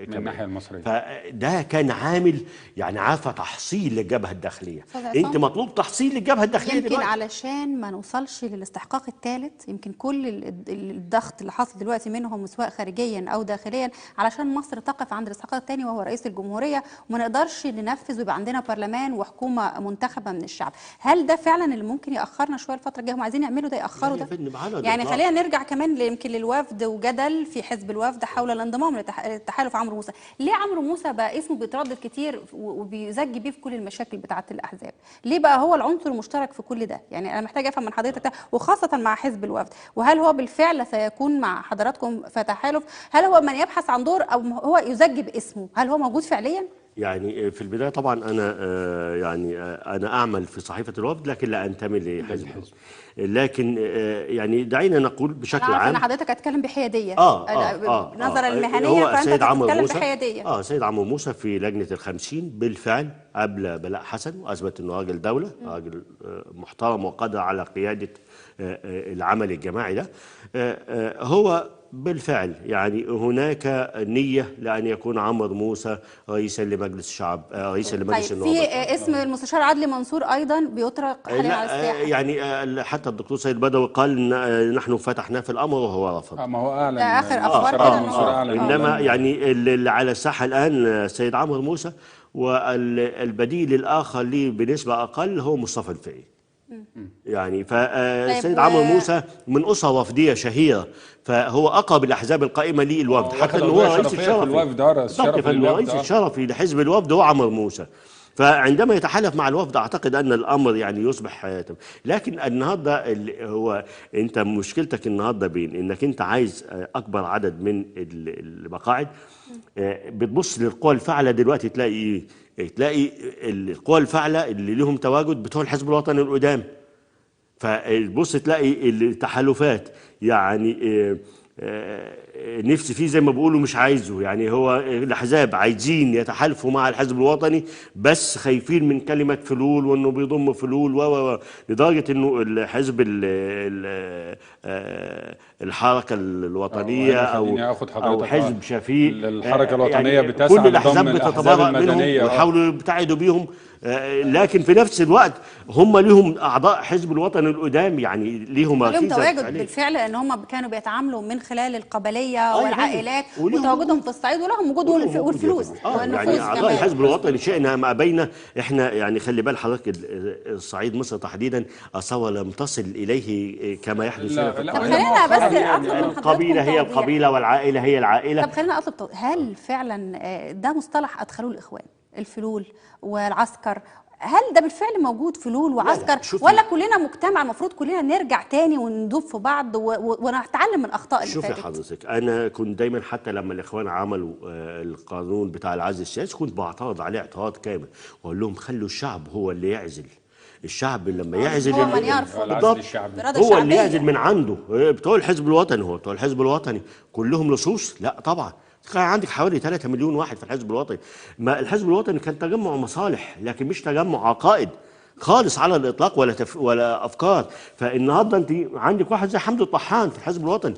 من الناحيه المصريه. فده كان عامل يعني عارفه تحصيل للجبهه الداخليه. انت مطلوب تحصيل للجبهه الداخليه يمكن دلوقتي. علشان ما نوصلش للاستحقاق الثالث. يمكن كل الضغط اللي حاصل دلوقتي منهم سواء خارجيا او داخليا علشان مصر تقف عند الاستحقاق الثاني وهو رئيس الجمهوريه، وما نقدرش ننفذ ويبقى عندنا برلمان وحكومه منتخبه من الشعب. هل ده فعلا اللي ممكن ياخرنا شويه الفتره الجايه؟ هم عايزين يعملوا ده ياخروا ده؟ يعني خلينا نرجع كمان يمكن للوفد وجدل في حزب الوفد حول الانضمام لتحالف عمرو موسى. ليه عمرو موسى بقى اسمه بيتردد كتير وبيزج بيه في كل المشاكل بتاعه الاحزاب؟ ليه بقى هو العنصر المشترك في كل ده؟ يعني انا محتاجه افهم من حضرتك ده، وخاصه مع حزب الوفد. وهل هو بالفعل سيكون مع حضراتكم في تحالف؟ هل هو من يبحث عن دور او هو يزج باسمه؟ هل هو موجود فعليا؟ يعني في البداية طبعا أنا أنا أعمل في صحيفة الوفد لكن لا أنتمي لحزب. لكن يعني دعينا نقول بشكل أنا عارفة عام إن حضرتك هتتكلم بحيادية هو نظرا للمهنية، فأنت سيد عمرو بتتكلم موسى بحيادية. سيد عمرو موسى في لجنة ال50 بالفعل قبل بلاء حسن وأثبت أنه راجل دولة، راجل محترم وقادر على قيادة العمل الجماعي ده. هو بالفعل يعني هناك نية لأن يكون عمرو موسى رئيسا لمجلس الشعب، رئيسا لمجلس طيب النواب. في اسم المستشار عدلي منصور أيضا بيطرق حاليا على الساحة. يعني حتى الدكتور سيد بدوي قال نحن فتحنا في الأمر وهو رفض. ما هو أعلن ده آخر أخبار كده إنما يعني اللي على الساحة الآن السيد عمرو موسى، والبديل الآخر ليه بنسبة أقل هو مصطفى الفقي. يعني فالسيد عمرو موسى من أسرة وفدية شهيرة، فهو أقرب الأحزاب القائمة للوفد، حتى أنه هو رئيس الشرفي الرئيس الشرفي لحزب الوفد هو عمرو موسى. فعندما يتحالف مع الوفد أعتقد أن الأمر يعني يصبح لكن النهاردة هو أنت مشكلتك النهاردة بين أنك أنت عايز أكبر عدد من المقاعد، بتبص للقوى الفاعلة دلوقتي تلاقي إيه؟ تلاقي القوى الفاعلة اللي لهم تواجد بتوع الحزب الوطني القدام، فبص تلاقي التحالفات يعني نفسي فيه زي ما بيقولوا مش عايزه. يعني هو الأحزاب عايزين يتحالفوا مع الحزب الوطني بس خايفين من كلمة فلول وأنه بيضم فلول لدرجة أنه الحزب الحركة الوطنية أو حزب شفيق الحركة الوطنية يعني بتسعى كل الأحزاب لضم بتتبرأ منهم ويحاولوا يبتعدوا بيهم، لكن في نفس الوقت هم ليهم أعضاء حزب الوطني القدام، يعني ليهم تواجد بالفعل، لأن هم كانوا بيتعاملوا من خلال القبلية والعائلات وتواجدهم في الصعيد ولهم وجود والفلوس يعني أعضاء الحزب الوطني شئنا ما أبينا. إحنا يعني خلي بال حضرتك الصعيد مصر تحديدا أصلا لم تصل إليه كما يحدث هنا في القاهرة. خلينا بس القبيلة هي القبيلة والعائلة هي العائلة. طب خلينا أطلب، هل فعلا ده مصطلح أدخلوه الإخوان الفلول والعسكر؟ هل ده بالفعل موجود فلول وعسكر ولا كلنا مجتمع المفروض كلنا نرجع تاني وندوب في بعض ونتعلم من اخطاء اللي فاتت؟ شوفي حضرتك، انا كنت دايما حتى لما الاخوان عملوا القانون بتاع العزل السياسي كنت بعترض عليه اعتراض كامل واقول لهم خلوا الشعب هو اللي يعزل. الشعب لما يعزل هو من يرفض هو اللي يعزل من عنده. بتوع الحزب الوطني هو بتوع الحزب الوطني كلهم لصوص؟ لا طبعا، كان عندك حوالي 3 مليون واحد في الحزب الوطني. ما الحزب الوطني كان تجمع مصالح لكن مش تجمع عقائد خالص على الاطلاق ولا افكار. فالنهارده انت عندك واحد زي حمدي الطحان في الحزب الوطني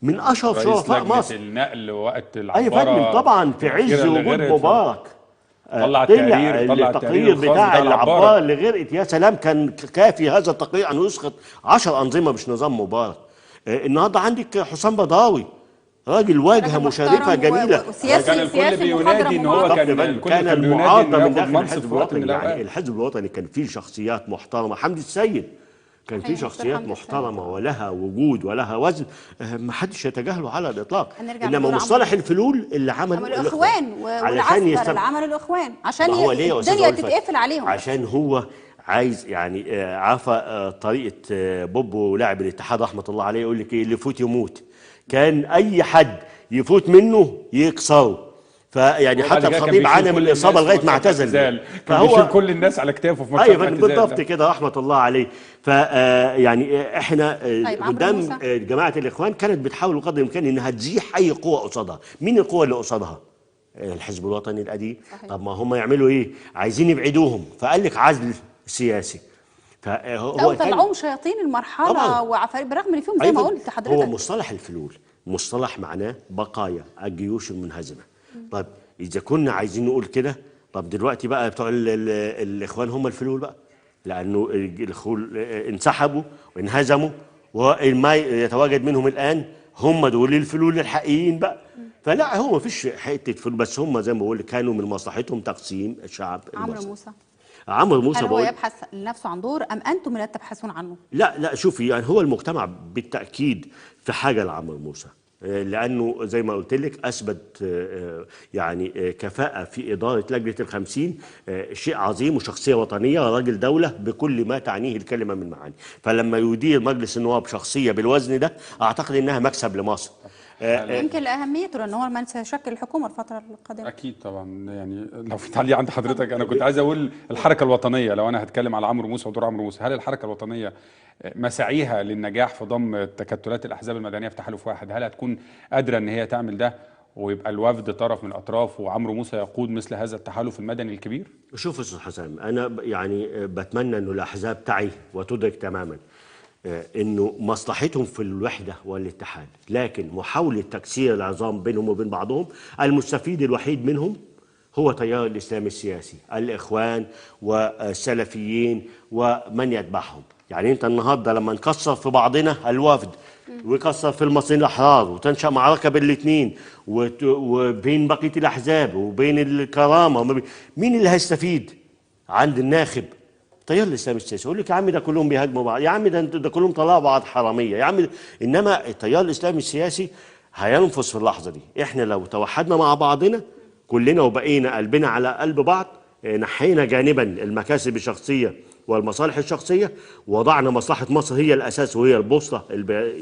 من اشهر شرفاء مصر، النقل وقت العباره. اي فندم طبعا في عز وجود مبارك طلع التقرير بتاع العباره اللي غرقت. يا سلام، كان كافي هذا التقرير ان يسقط 10 انظمه مش نظام مبارك. النهارده عندك حسام بضاوي راجل واجهه مشرفه جميله، كان الكل بينادي ان هو كان المعارضه من داخل الحزب الوطني. يعني الحزب الوطني كان فيه شخصيات محترمه، حمدي السيد كان فيه شخصيات محترمه ولها وجود ولها وزن ما حدش يتجاهله على الاطلاق. انما مصطلح الفلول اللي عمل الاخوان والعسكر اللي عمل الاخوان عشان الدنيا تتقفل عليهم، عشان هو عايز يعني عارفه طريقه بوبو لاعب الاتحاد رحمه الله عليه يقول لك ايه؟ اللي يفوت يموت. كان اي حد يفوت منه يكسره. فيعني حتى الخطيب عانى من الاصابه لغايه ما اعتزل، فهو كل الناس على كتافه في ماتش الاعتزال. ايوه بالضبط كده رحمه الله عليه. يعني احنا قدام جماعه الاخوان كانت بتحاول بقدر الامكان انها تزيح اي قوه قصادها. مين القوه اللي قصادها؟ الحزب الوطني القديم. طب ما هم يعملوا ايه؟ عايزين يبعدوهم، فقال لك عزل سياسي. فهو طلعوهم شياطين المرحله وعفاريت برغم ان فيهم زي ما قلت حضرتك. هو مصطلح الفلول مصطلح معناه بقايا الجيوش المنهزمه. طب اذا كنا عايزين نقول كده، طب دلوقتي بقى بتوع الاخوان هم الفلول بقى، لانه الخول انسحبوا وانهزموا وما يتواجد منهم الان هم دول الفلول الحقيقيين بقى. فلا هو ما فيش حته فلول، بس هم زي ما بقول كانوا من مصلحتهم تقسيم الشعب المصري. عمرو موسى هل هو يبحث لنفسه عن دور ام انتم لا تبحثون عنه؟ لا شوفي، يعني هو المجتمع بالتاكيد في حاجه لعمرو موسى، لانه زي ما قلت لك اثبت يعني كفاءه في اداره لجنه ال50 شيء عظيم، وشخصيه وطنيه، راجل دوله بكل ما تعنيه الكلمه من معاني. فلما يدير مجلس النواب شخصيه بالوزن ده اعتقد انها مكسب لمصر. يمكن لاهميته لان هو من سيشكل الحكومه الفتره القادمه. اكيد طبعا. يعني لو في تعليق عند حضرتك، انا كنت عايز اقول الحركه الوطنيه، لو انا هتكلم على عمرو موسى ودور عمرو موسى، هل الحركه الوطنيه مساعيها للنجاح في ضم تكتلات الاحزاب المدنيه في تحالف واحد، هل هتكون قادره ان هي تعمل ده ويبقى الوفد طرف من الاطراف وعمرو موسى يقود مثل هذا التحالف المدني الكبير؟ شوف يا استاذ حسام، انا يعني بتمنى انه الاحزاب تعي وتدرك تماما انه مصلحتهم في الوحده والاتحاد، لكن محاوله تكسير العظام بينهم وبين بعضهم المستفيد الوحيد منهم هو تيار الاسلام السياسي، الاخوان والسلفيين ومن يتبعهم. يعني انت النهارده لما نكسر في بعضنا الوفد ويكسر في المصريين الاحرار وتنشا معركه بين الاثنين وبين بقيه الاحزاب وبين الكرامه، مين اللي هيستفيد عند الناخب؟ تيار الاسلام السياسي. يقول لك يا عم ده كلهم بيهاجموا بعض، يا عم ده كلهم طلعوا بعض حراميه، يا عم انما التيار الاسلامي السياسي هينفذ في اللحظه دي. احنا لو توحدنا مع بعضنا كلنا وبقينا قلبنا على قلب بعض، نحينا جانبا المكاسب الشخصيه والمصالح الشخصيه، وضعنا مصلحه مصر هي الاساس وهي البوصله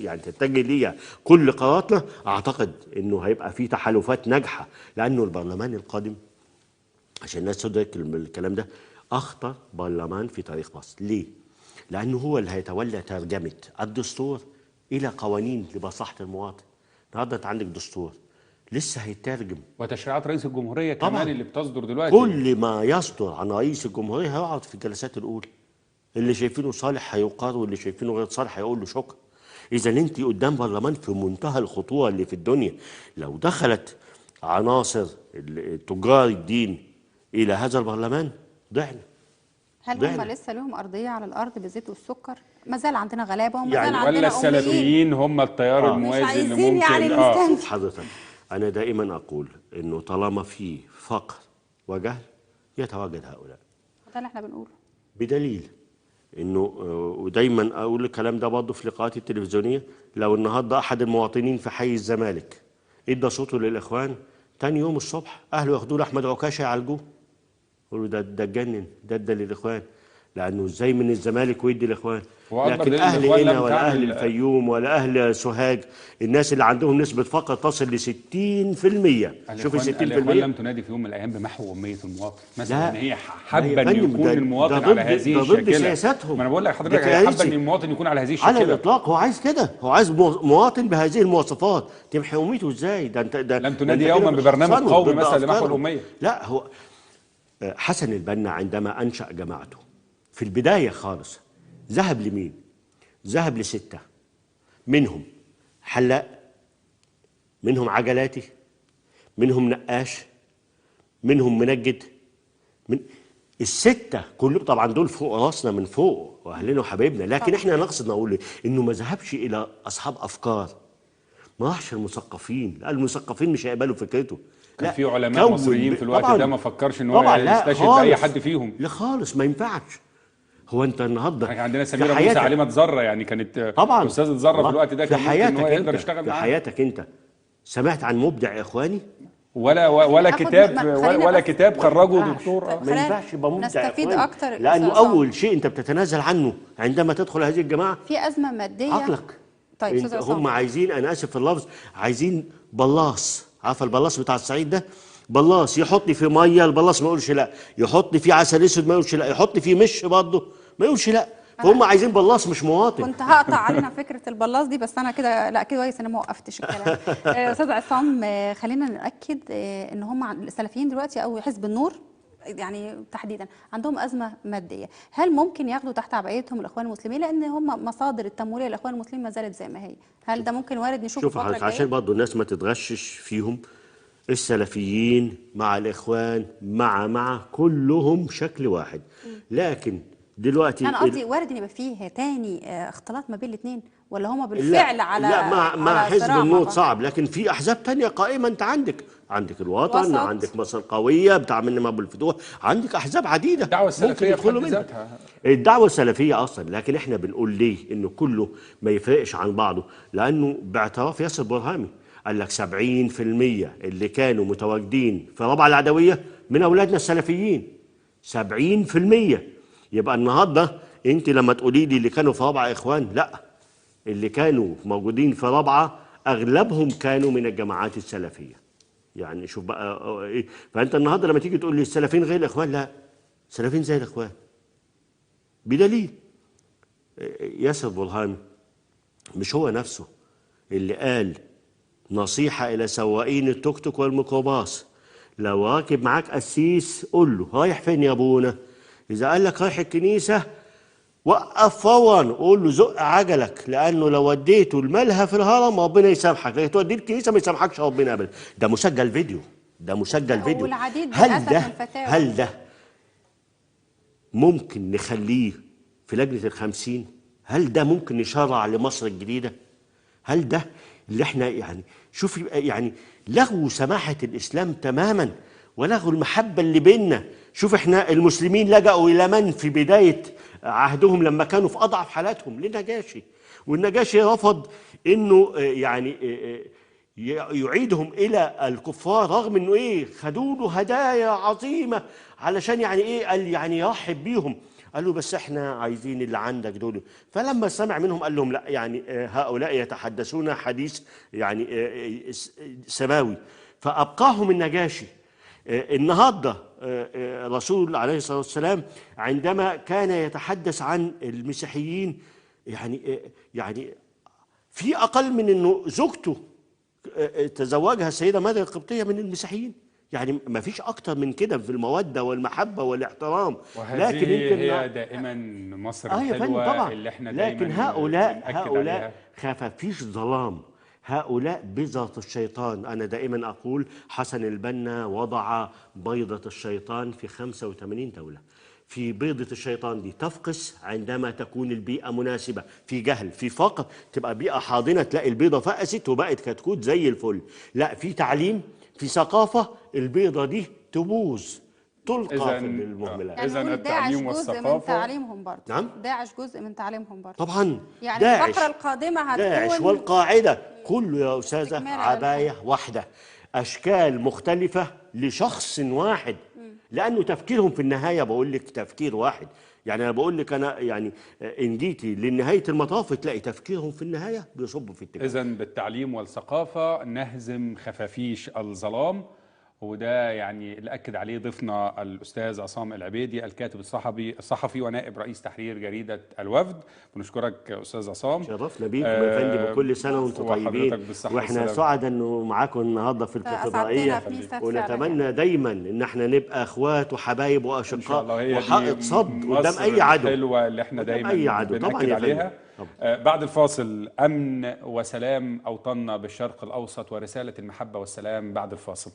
يعني تتجه ليها كل قراراتنا، اعتقد انه هيبقى في تحالفات ناجحه، لانه البرلمان القادم عشان الناس تدرك الكلام ده أخطر برلمان في تاريخ مصر. ليه؟ لأنه هو اللي هيتولى ترجمة الدستور إلى قوانين لمصلحة المواطن. النهارده أنت عندك دستور لسه هيترجم، وتشريعات رئيس الجمهورية كمان اللي بتصدر دلوقتي. كل ما يصدر عن رئيس الجمهورية هيقعد في الجلسات الأولى، اللي شايفينه صالح هيقر واللي شايفينه غير صالح هيقول له شكرا. إذا أنت قدام برلمان في منتهى الخطورة اللي في الدنيا. لو دخلت عناصر تجار الدين إلى هذا البرلمان ضعنا. هل هم لسه لهم أرضية على الأرض بالزيت والسكر؟ ما زال عندنا غلابة وما زال يعني عندنا ولا السلفيين هم التيار الموازي اللي ممكن يعني حضرتك أنا دائما أقول إنه طالما في فقر وجهل يتواجد هؤلاء. ده اللي احنا بنقوله. بدليل إنه ودايما أقول الكلام ده برضه في لقاءاتي التلفزيونية، لو النهارده أحد المواطنين في حي الزمالك إدى صوته للإخوان، تاني يوم الصبح أهله ياخدوه لأحمد عكاشة يعالجوه. يقولوا ده اتجنن، ده للاخوان، لانه ازاي من الزمالك ويدي الاخوان؟ لكن اهل هنا ولا اهل الفيوم ولا اهل سوهاج، الناس اللي عندهم نسبه فقر تصل ل 60%. شوف 60%. الاخوان لم تنادي في يوم من الايام بمحو اميه المواطن، مثلا ان هي حابه ان يكون المواطن على هذه الشكل. ضد سياساتهم. ما انا بقول لك حضرتك هي حابه ان المواطن يكون على هذه الشكل على الاطلاق. هو عايز كده، هو عايز مواطن بهذه المواصفات. تمحي اميته ازاي؟ ده انت لم تنادي يوما ببرنامج قومي مثلا لمحو الاميه. لا، هو حسن البنا عندما أنشأ جماعته في البداية خالص ذهب لمين؟ ذهب ل6، منهم حلاق، منهم عجلاتي، منهم نقاش، منهم منجد، من ال6 كلهم. طبعا دول فوق راسنا من فوق واهلنا وحبايبنا، لكن احنا نقصد نقول انه ما ذهبش الى اصحاب افكار، ما راحش المثقفين، لا المثقفين مش هيقبلوا فكرته. كان في علماء مصريين في الوقت ده ما فكرش ان هو يستشهد باي حد فيهم. لا خالص، ما ينفعش. هو انت النهارده عندنا سميره موسى عالمه ذره، يعني كانت طبعا استاذه ذره في الوقت ده، كان ممكن ان هو يقدر يشتغل معاه. في حياتك انت سمعت عن مبدع اخواني؟ ولا كتاب خرجه دكتور. ما ينفعش يبقى مبدع نستفيد اكتر، لانه اول شيء انت بتتنازل عنه عندما تدخل هذه الجماعه في ازمه ماديه. عقلك. طيب هم عايزين، انا اسف في اللفظ، عايزين بلاص. عارفه البلاص بتاع الصعيد ده؟ بلاص يحط فيه ميه، البلاص ما يقولش لا، يحط فيه عسل اسود ما يقولش لا، يحط فيه مش برضه ما يقولش لا. فهم عايزين بلاص مش مواطن. كنت هقطع علينا فكره البلاص دي، بس انا كده لا كده كويس انا ما وقفتش الكلام. استاذ عصام، خلينا ناكد ان هم السلفيين دلوقتي او حزب النور يعني تحديدا عندهم ازمه ماديه، هل ممكن ياخدوا تحت عبايتهم الاخوان المسلمين؟ لان هم مصادر التمويل الاخوان المسلمين ما زالت زي ما هي، هل ده ممكن وارد نشوفه الفتره الجايه؟ عشان برضه الناس ما تتغشش فيهم، السلفيين مع الاخوان مع كلهم شكل واحد. لكن دلوقتي انا قصدي وارد ان يبقى فيه تاني اختلاط ما بين الاثنين، ولا هم بالفعل لا على لا مع حزب النور صعب، لكن في احزاب تانية قائمه. انت عندك الوطن وسط. عندك مصر القويه بتاع من ابو الفتوح، عندك احزاب عديده. الدعوه السلفيه في حد ذاتها، الدعوه السلفيه اصلا. لكن احنا بنقول ليه انه كله ما يفرقش عن بعضه؟ لانه باعتراف ياسر برهامي قال لك 70% اللي كانوا متواجدين في رابعه العدويه من اولادنا السلفيين. 70%. يبقى النهارده انت لما تقولي لي اللي كانوا في رابعه اخوان، لا، اللي كانوا موجودين في رابعه اغلبهم كانوا من الجماعات السلفيه. يعني شوف بقى ايه. فانت النهارده لما تيجي تقول لي السلفيين غير الاخوان، لا، السلفيين زي الاخوان بدليل ياسر برهان مش هو نفسه اللي قال نصيحة إلى سواقين التوك توك والميكروباص، لو راكب معاك قسيس قول له رايح فين يا أبونا؟ إذا قال لك رايح الكنيسة وقف فورا، قول له زق عجلك، لأنه لو وديته الملهى في الهرم ربنا يسامحك، لكن توديه الكنيسة ما يسامحكش ربنا أبدا. ده مسجل فيديو، ده مسجل فيديو. والعديد للأسف من الفتاوى. هل ده ممكن نخليه في لجنة ال50؟ هل ده ممكن نشرع لمصر الجديدة؟ هل ده اللي احنا يعني شوف يعني لغوا سماحة الإسلام تماما ولغوا المحبة اللي بيننا. شوف احنا المسلمين لجأوا إلى من في بداية عهدهم لما كانوا في أضعف حالاتهم؟ للنجاشي، والنجاشي رفض إنه يعني يعيدهم إلى الكفار، رغم إنه إيه خدوا له هدايا عظيمة علشان يعني إيه قال يعني يرحب بيهم. قالوا بس احنا عايزين اللي عندك دول. فلما سمع منهم قال لهم لا، يعني هؤلاء يتحدثون حديث يعني سماوي، فأبقاهم النجاشي. النهارده رسول عليه الصلاة والسلام عندما كان يتحدث عن المسيحيين يعني في أقل من إنه زوجته تزوجها السيدة مريم القبطية من المسيحيين، يعني ما فيش أكتر من كده في المودة والمحبة والاحترام. لكن هي دائما مصر الحلوة طبعا. اللي احنا لكن دايما هؤلاء خفافيش ظلام، هؤلاء بيضة الشيطان. أنا دائما أقول حسن البنا وضع بيضة الشيطان في 85 دولة. في بيضة الشيطان دي تفقس عندما تكون البيئة مناسبة، في جهل، في فقر، تبقى بيئة حاضنة تلاقي البيضة فقست وبقت كتكوت زي الفل. لا، في تعليم، في ثقافة، البيضة دي تبوظ، تلقى في المهملات. إذا التعليم والثقافة جزء من تعليمهم برضه. نعم؟ داعش جزء من تعليمهم برضه. طبعا. يعني الفقرة القادمة هتكون داعش والقاعدة كله يا أستاذة عباية واحدة، أشكال مختلفة لشخص واحد، لأنه تفكيرهم في النهاية بقول لك تفكير واحد. يعني أنا بقول لك أنا يعني إن جيتي لنهاية المطاف تلاقي تفكيرهم في النهاية بيصبوا في التكامل. إذن بالتعليم والثقافة نهزم خفافيش الظلام، وده يعني اللي أكد عليه ضيفنا الأستاذ عصام العبيدي الكاتب الصحفي ونائب رئيس تحرير جريدة الوفد. بنشكرك أستاذ عصام. شرفنا بيكم يا فندم، وكل سنة وأنتم طيبين، وإحنا سعداء إنه معاكم النهارده في الفضائية، ونتمنى دايما إن احنا نبقى إخوات وحبايب وأشقاء وحائط صد قدام أي عدو. الحلوة اللي احنا دايما بنأكد عليها. بعد الفاصل، أمن وسلام أوطاننا بالشرق الأوسط ورسالة المحبة والسلام بعد الفاصل.